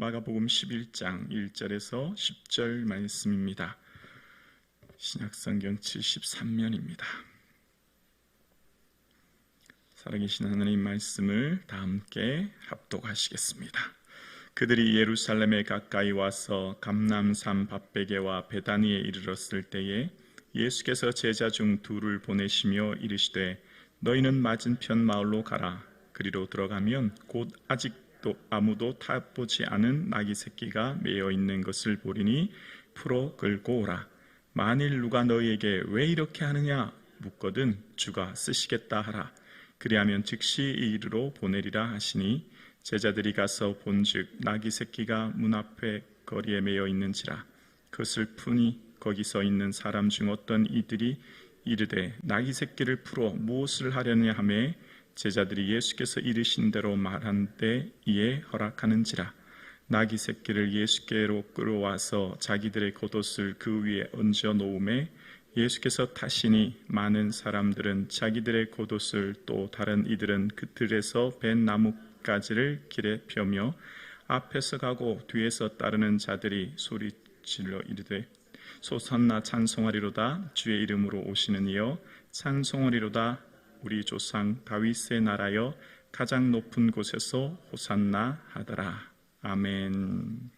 마가복음 11장 1절에서 10절 말씀입니다. 신약성경 73면입니다. 살아계신 하나님 말씀을 다 함께 합독하시겠습니다. 그들이 예루살렘에 가까이 와서 감람산 밧베게와 베다니에 이르렀을 때에 예수께서 제자 중 둘을 보내시며 이르시되 너희는 맞은편 마을로 가라. 그리로 들어가면 곧 아직도 아무도 타보지 않은 나귀 새끼가 매어 있는 것을 보리니 풀어 끌고 오라. 만일 누가 너희에게 왜 이렇게 하느냐 묻거든 주가 쓰시겠다 하라. 그리하면 즉시 이리로 보내리라 하시니 제자들이 가서 본즉 나귀 새끼가 문 앞에 거리에 매어 있는지라. 그것을 푸니 거기 서 있는 사람 중 어떤 이들이 이르되 나귀 새끼를 풀어 무엇을 하려냐 하매 제자들이 예수께서 이르신 대로 말한데 이에 허락하는지라. 나귀 새끼를 예수께로 끌어와서 자기들의 겉옷을 그 위에 얹어 놓음에 예수께서 타시니 많은 사람들은 자기들의 겉옷을 또 다른 이들은 그 들에서 벤 나뭇가지를 길에 펴며 앞에서 가고 뒤에서 따르는 자들이 소리질러 이르되 소산나 찬송하리로다. 주의 이름으로 오시는 이여 찬송하리로다. 우리 조상 다윗의 나라여 가장 높은 곳에서 호산나 하더라. 아멘.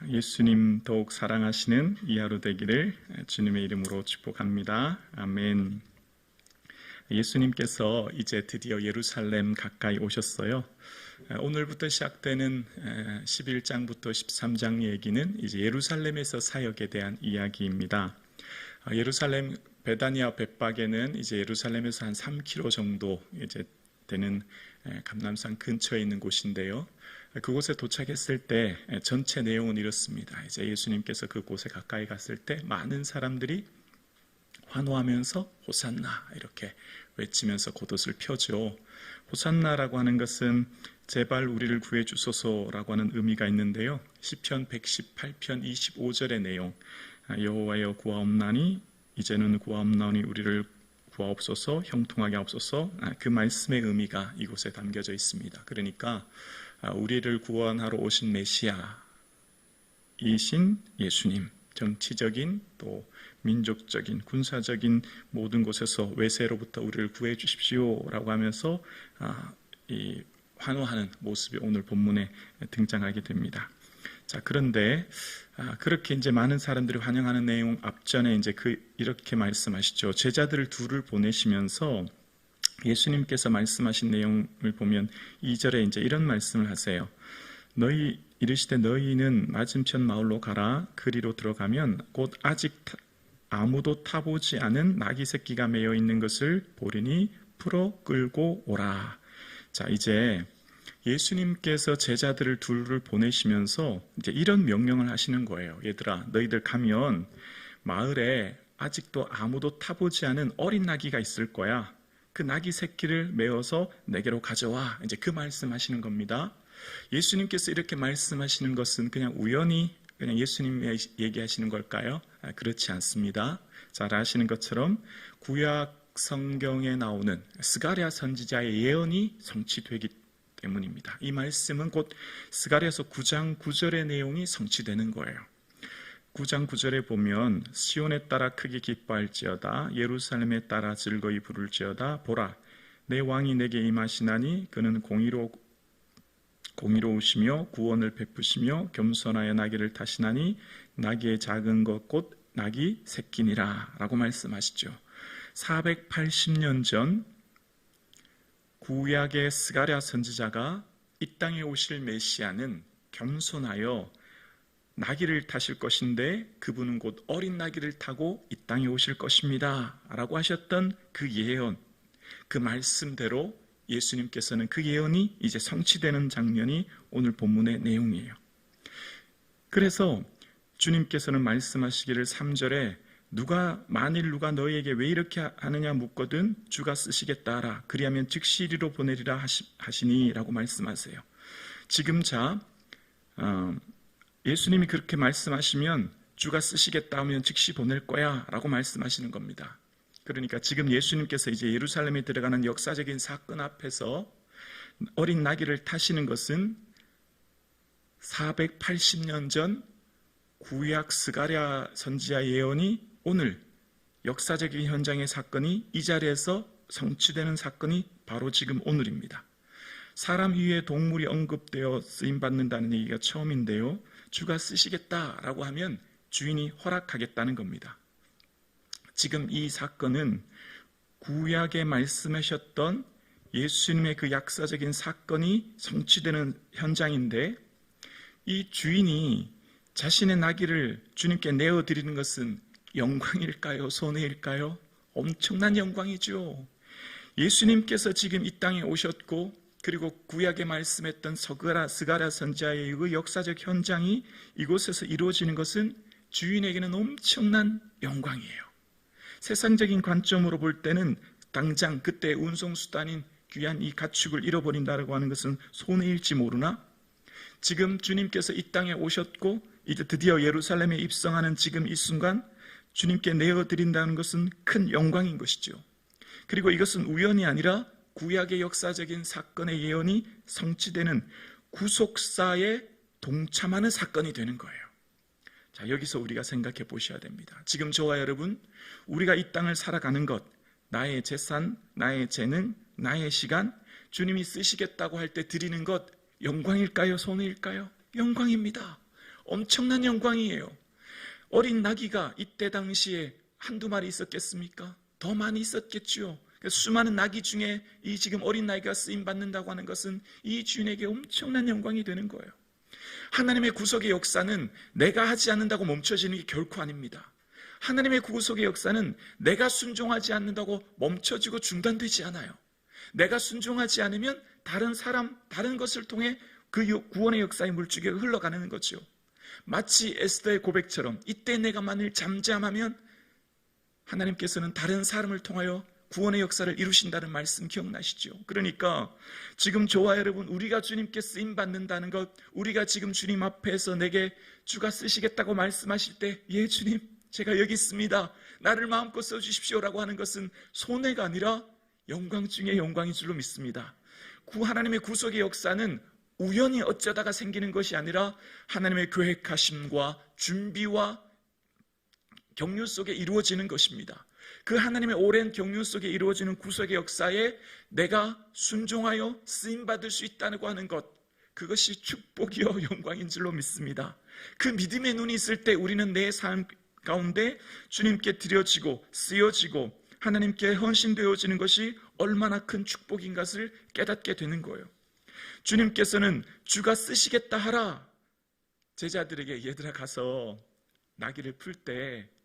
예수님 더욱 사랑하시는 이 하루 되기를 주님의 이름으로 축복합니다. 아멘. 예수님께서 이제 드디어 예루살렘 가까이 오셨어요. 오늘부터 시작되는 11장부터 13장 얘기는 이제 예루살렘에서 사역에 대한 이야기입니다. 예루살렘 베다니아 벳박에는 이제 예루살렘에서 한 3km 정도 이제 되는 감람산 근처에 있는 곳인데요. 그곳에 도착했을 때 전체 내용은 이렇습니다. 이제 예수님께서 그곳에 가까이 갔을 때 많은 사람들이 환호하면서 호산나 이렇게 외치면서 겉옷을 펴죠. 호산나라고 하는 것은 제발 우리를 구해 주소서라고 하는 의미가 있는데요. 시편 118편 25절의 내용, 여호와여 구하옵나니 이제는 구하옵나니 우리를 구하옵소서 형통하게 하옵소서, 그 말씀의 의미가 이곳에 담겨져 있습니다. 그러니까 우리를 구원하러 오신 메시아이신 예수님, 정치적인 또 민족적인 군사적인 모든 곳에서 외세로부터 우리를 구해 주십시오라고 하면서 이 환호하는 모습이 오늘 본문에 등장하게 됩니다. 자, 그런데 그렇게 이제 많은 사람들이 환영하는 내용 앞전에 이제 이렇게 말씀하시죠. 제자들 둘을 보내시면서 예수님께서 말씀하신 내용을 보면 2절에 이제 이런 말씀을 하세요. 너희 이르시되 너희는 맞은편 마을로 가라. 그리로 들어가면 곧 아직 아무도 타보지 않은 나귀 새끼가 매어 있는 것을 보리니 풀어 끌고 오라. 자, 이제 예수님께서 제자들을 둘을 보내시면서 이제 이런 명령을 하시는 거예요. 얘들아, 너희들 가면 마을에 아직도 아무도 타보지 않은 어린 나귀가 있을 거야. 그 나귀 새끼를 메어서 내게로 가져와. 이제 그 말씀하시는 겁니다. 예수님께서 이렇게 말씀하시는 것은 그냥 우연히 그냥 예수님이 얘기하시는 걸까요? 그렇지 않습니다. 잘 아시는 것처럼 구약 성경에 나오는 스가랴 선지자의 예언이 성취되기 때문입니다. 이 말씀은 곧 스가랴서 9장 9절의 내용이 성취되는 거예요. 9장 9절에 보면 시온에 따라 크게 기뻐할지어다 예루살렘에 따라 즐거이 부를지어다 보라 내 왕이 내게 임하시나니 그는 공의로우시며 구원을 베푸시며 겸손하여 나귀를 타시나니 나귀의 작은 것 곧 나귀 새끼니라 라고 말씀하시죠. 480년 전 구약의 스가랴 선지자가 이 땅에 오실 메시아는 겸손하여 나귀를 타실 것인데 그분은 곧 어린 나귀를 타고 이 땅에 오실 것입니다 라고 하셨던 그 예언, 그 말씀대로 예수님께서는 그 예언이 이제 성취되는 장면이 오늘 본문의 내용이에요. 그래서 주님께서는 말씀하시기를 3절에 만일 누가 너희에게 왜 이렇게 하느냐 묻거든 주가 쓰시겠다 하라. 그리하면 즉시 이리로 보내리라 하시니 라고 말씀하세요. 지금 예수님이 그렇게 말씀하시면 주가 쓰시겠다 하면 즉시 보낼 거야 라고 말씀하시는 겁니다. 그러니까 지금 예수님께서 이제 예루살렘에 들어가는 역사적인 사건 앞에서 어린 나귀를 타시는 것은 480년 전 구약 스가랴 선지자 예언이 오늘 역사적인 현장의 사건이 이 자리에서 성취되는 사건이 바로 지금 오늘입니다. 사람 위에 동물이 언급되어 쓰임받는다는 얘기가 처음인데요. 주가 쓰시겠다라고 하면 주인이 허락하겠다는 겁니다. 지금 이 사건은 구약에 말씀하셨던 예수님의 그 역사적인 사건이 성취되는 현장인데, 이 주인이 자신의 나귀를 주님께 내어드리는 것은 영광일까요? 손해일까요? 엄청난 영광이죠. 예수님께서 지금 이 땅에 오셨고, 그리고 구약에 말씀했던 스가랴 선지자의 그 역사적 현장이 이곳에서 이루어지는 것은 주인에게는 엄청난 영광이에요. 세상적인 관점으로 볼 때는 당장 그때 운송수단인 귀한 이 가축을 잃어버린다고 하는 것은 손해일지 모르나, 지금 주님께서 이 땅에 오셨고 이제 드디어 예루살렘에 입성하는 지금 이 순간 주님께 내어드린다는 것은 큰 영광인 것이죠. 그리고 이것은 우연이 아니라 구약의 역사적인 사건의 예언이 성취되는 구속사에 동참하는 사건이 되는 거예요. 자, 여기서 우리가 생각해 보셔야 됩니다. 지금 저와 여러분, 우리가 이 땅을 살아가는 것, 나의 재산, 나의 재능, 나의 시간, 주님이 쓰시겠다고 할 때 드리는 것, 영광일까요? 손해일까요? 영광입니다. 엄청난 영광이에요. 어린 나귀가 이때 당시에 한두 마리 있었겠습니까? 더 많이 있었겠죠. 수많은 나귀 중에 이 지금 어린 나귀가 쓰임받는다고 하는 것은 이 주인에게 엄청난 영광이 되는 거예요. 하나님의 구속의 역사는 내가 하지 않는다고 멈춰지는 게 결코 아닙니다. 하나님의 구속의 역사는 내가 순종하지 않는다고 멈춰지고 중단되지 않아요. 내가 순종하지 않으면 다른 사람, 다른 것을 통해 그 구원의 역사의 물줄기가 흘러가는 거죠. 마치 에스더의 고백처럼 이때 내가 만일 잠잠하면 하나님께서는 다른 사람을 통하여 구원의 역사를 이루신다는 말씀 기억나시죠? 그러니까 지금 저와 여러분, 우리가 주님께 쓰임받는다는 것, 우리가 지금 주님 앞에서 내게 주가 쓰시겠다고 말씀하실 때, 예 주님, 제가 여기 있습니다, 나를 마음껏 써주십시오라고 하는 것은 손해가 아니라 영광 중에 영광인 줄로 믿습니다. 하나님의 구속의 역사는 우연히 어쩌다가 생기는 것이 아니라 하나님의 계획하심과 준비와 경륜 속에 이루어지는 것입니다. 그 하나님의 오랜 경륜 속에 이루어지는 구속의 역사에 내가 순종하여 쓰임받을 수 있다고 하는 것, 그것이 축복이요 영광인 줄로 믿습니다. 그 믿음의 눈이 있을 때 우리는 내 삶 가운데 주님께 드려지고 쓰여지고 하나님께 헌신되어지는 것이 얼마나 큰 축복인 것을 깨닫게 되는 거예요. 주님께서는 주가 쓰시겠다 하라, 제자들에게 얘들아 가서 나귀를 풀 때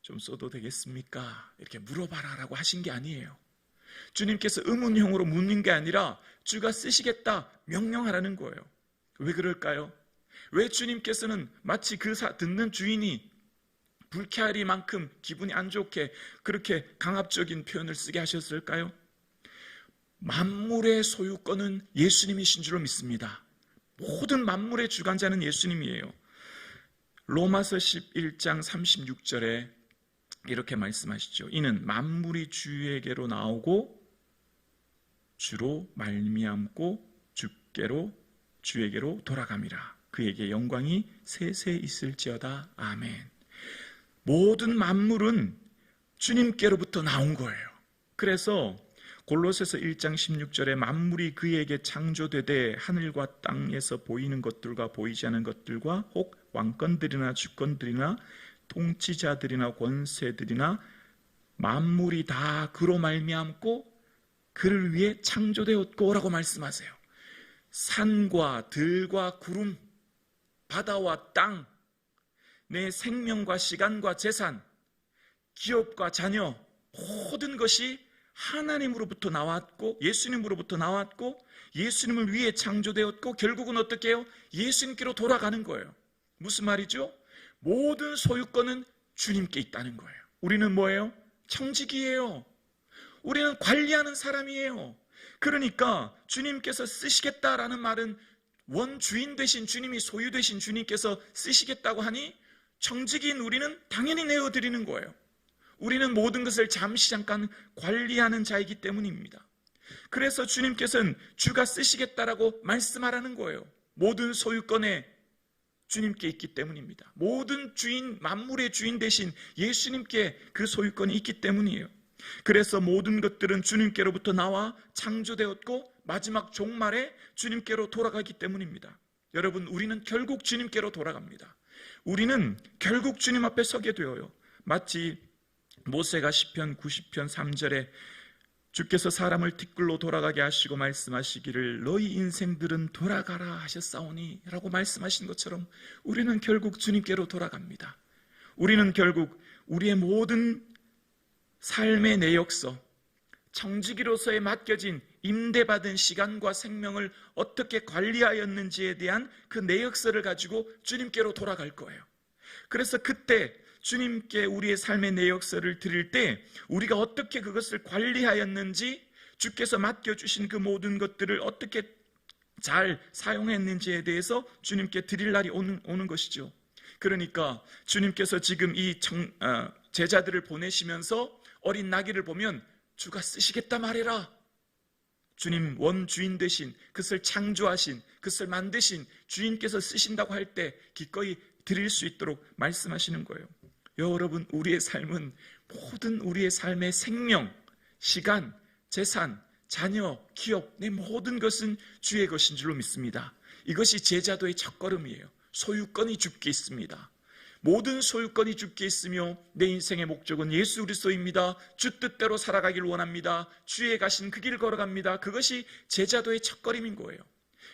좀 써도 되겠습니까? 이렇게 물어봐라 라고 하신 게 아니에요. 주님께서 의문형으로 묻는 게 아니라 주가 쓰시겠다 명령하라는 거예요. 왜 그럴까요? 왜 주님께서는 마치 듣는 주인이 불쾌하리만큼 기분이 안 좋게 그렇게 강압적인 표현을 쓰게 하셨을까요? 만물의 소유권은 예수님이신 줄로 믿습니다. 모든 만물의 주관자는 예수님이에요. 로마서 11장 36절에 이렇게 말씀하시죠. 이는 만물이 주에게로 나오고 주로 말미암고 주에게로 돌아감이라. 그에게 영광이 세세 있을지어다. 아멘. 모든 만물은 주님께로부터 나온 거예요. 그래서 골로새서 1장 16절에 만물이 그에게 창조되되 하늘과 땅에서 보이는 것들과 보이지 않는 것들과 혹 왕권들이나 주권들이나 통치자들이나 권세들이나 만물이 다 그로 말미암고 그를 위해 창조되었고 라고 말씀하세요. 산과 들과 구름, 바다와 땅, 내 생명과 시간과 재산, 기업과 자녀, 모든 것이 하나님으로부터 나왔고 예수님으로부터 나왔고 예수님을 위해 창조되었고 결국은 어떻게 해요? 예수님께로 돌아가는 거예요. 무슨 말이죠? 모든 소유권은 주님께 있다는 거예요. 우리는 뭐예요? 청지기예요. 우리는 관리하는 사람이에요. 그러니까 주님께서 쓰시겠다라는 말은 원주인 되신 주님이, 소유 되신 주님께서 쓰시겠다고 하니 청지기인 우리는 당연히 내어드리는 거예요. 우리는 모든 것을 잠깐 관리하는 자이기 때문입니다. 그래서 주님께서는 주가 쓰시겠다라고 말씀하라는 거예요. 모든 소유권에 주님께 있기 때문입니다. 모든 주인, 만물의 주인 대신 예수님께 그 소유권이 있기 때문이에요. 그래서 모든 것들은 주님께로부터 나와 창조되었고 마지막 종말에 주님께로 돌아가기 때문입니다. 여러분, 우리는 결국 주님께로 돌아갑니다. 우리는 결국 주님 앞에 서게 되어요. 마치 모세가 시편 90편 3절에 주께서 사람을 뒷글로 돌아가게 하시고 말씀하시기를 너희 인생들은 돌아가라 하셨사오니 라고 말씀하신 것처럼 우리는 결국 주님께로 돌아갑니다. 우리는 결국 우리의 모든 삶의 내역서, 청지기로서의 맡겨진 임대받은 시간과 생명을 어떻게 관리하였는지에 대한 그 내역서를 가지고 주님께로 돌아갈 거예요. 그래서 그때 주님께 우리의 삶의 내역서를 드릴 때 우리가 어떻게 그것을 관리하였는지, 주께서 맡겨주신 그 모든 것들을 어떻게 잘 사용했는지에 대해서 주님께 드릴 날이 오는 것이죠. 그러니까 주님께서 지금 이 제자들을 보내시면서 어린 나귀를 보면 주가 쓰시겠다 말해라. 주님 원주인 되신, 그것을 창조하신, 그것을 만드신 주인께서 쓰신다고 할 때 기꺼이 드릴 수 있도록 말씀하시는 거예요. 여러분, 우리의 삶은 모든 우리의 삶의 생명, 시간, 재산, 자녀, 기업, 내 모든 것은 주의 것인 줄로 믿습니다. 이것이 제자도의 첫걸음이에요. 소유권이 주께 있습니다. 모든 소유권이 주께 있으며 내 인생의 목적은 예수 그리스도입니다. 주 뜻대로 살아가길 원합니다. 주의 가신 그 길을 걸어갑니다. 그것이 제자도의 첫걸음인 거예요.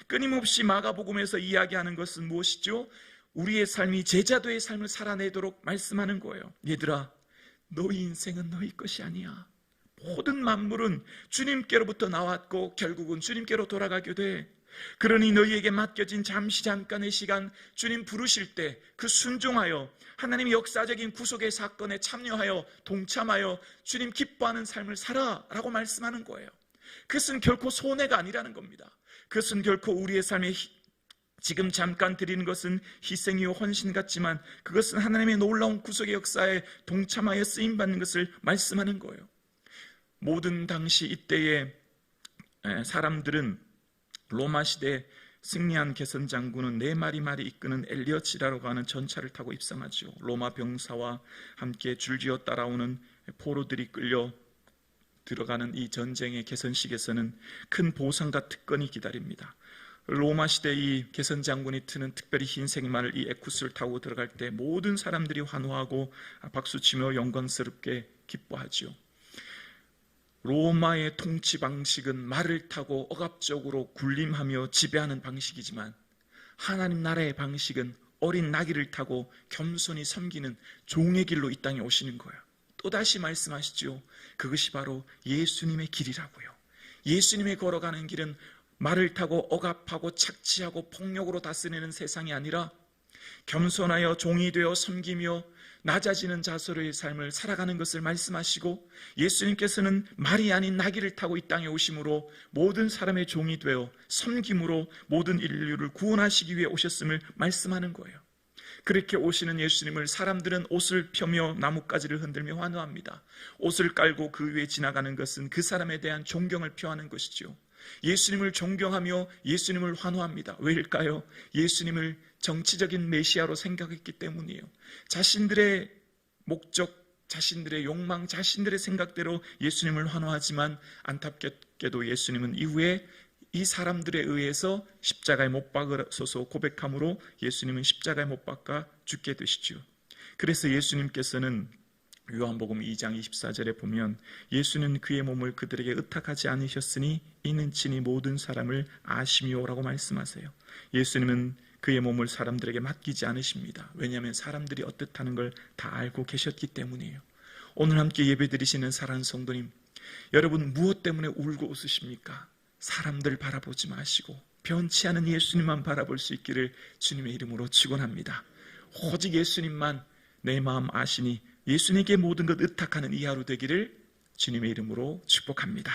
끊임없이 마가복음에서 이야기하는 것은 무엇이죠? 우리의 삶이 제자도의 삶을 살아내도록 말씀하는 거예요. 얘들아, 너희 인생은 너희 것이 아니야. 모든 만물은 주님께로부터 나왔고 결국은 주님께로 돌아가게 돼. 그러니 너희에게 맡겨진 잠깐의 시간, 주님 부르실 때 그 순종하여 하나님의 역사적인 구속의 사건에 참여하여 동참하여 주님 기뻐하는 삶을 살아라고 말씀하는 거예요. 그것은 결코 손해가 아니라는 겁니다. 그것은 결코 우리의 삶에 지금 잠깐 드리는 것은 희생이요 헌신 같지만 그것은 하나님의 놀라운 구속의 역사에 동참하여 쓰임받는 것을 말씀하는 거예요. 모든 당시 이때의 사람들은 로마 시대 승리한 개선 장군은 네 마리 이끄는 엘리엇이라고 하는 전차를 타고 입성하죠. 로마 병사와 함께 줄지어 따라오는 포로들이 끌려 들어가는 이 전쟁의 개선식에서는 큰 보상과 특권이 기다립니다. 로마 시대 이 개선 장군이 트는 특별히 흰색 말 이 에쿠스를 타고 들어갈 때 모든 사람들이 환호하고 박수치며 영광스럽게 기뻐하죠. 로마의 통치 방식은 말을 타고 억압적으로 군림하며 지배하는 방식이지만 하나님 나라의 방식은 어린 나귀를 타고 겸손히 섬기는 종의 길로 이 땅에 오시는 거예요. 또다시 말씀하시죠. 그것이 바로 예수님의 길이라고요. 예수님의 걸어가는 길은 말을 타고 억압하고 착취하고 폭력으로 다스리는 세상이 아니라 겸손하여 종이 되어 섬기며 낮아지는 자세로의 삶을 살아가는 것을 말씀하시고, 예수님께서는 말이 아닌 나귀를 타고 이 땅에 오심으로 모든 사람의 종이 되어 섬김으로 모든 인류를 구원하시기 위해 오셨음을 말씀하는 거예요. 그렇게 오시는 예수님을 사람들은 옷을 펴며 나뭇가지를 흔들며 환호합니다. 옷을 깔고 그 위에 지나가는 것은 그 사람에 대한 존경을 표하는 것이죠. 예수님을 존경하며 예수님을 환호합니다. 왜일까요? 예수님을 정치적인 메시아로 생각했기 때문이에요. 자신들의 목적, 자신들의 욕망, 자신들의 생각대로 예수님을 환호하지만 안타깝게도 예수님은 이후에 이 사람들에 의해서 십자가에 못 박으소서 고백함으로 예수님은 십자가에 못 박아 죽게 되시죠. 그래서 예수님께서는 요한복음 2장 24절에 보면 예수는 그의 몸을 그들에게 의탁하지 않으셨으니 이는 친히 모든 사람을 아시미오라고 말씀하세요. 예수님은 그의 몸을 사람들에게 맡기지 않으십니다. 왜냐하면 사람들이 어떻다는 걸 다 알고 계셨기 때문이에요. 오늘 함께 예배드리시는 사랑하는 성도님, 여러분 무엇 때문에 울고 웃으십니까? 사람들 바라보지 마시고 변치 않은 예수님만 바라볼 수 있기를 주님의 이름으로 축원합니다. 오직 예수님만 내 마음 아시니 예수님께 모든 것 의탁하는 이 하루 되기를 주님의 이름으로 축복합니다.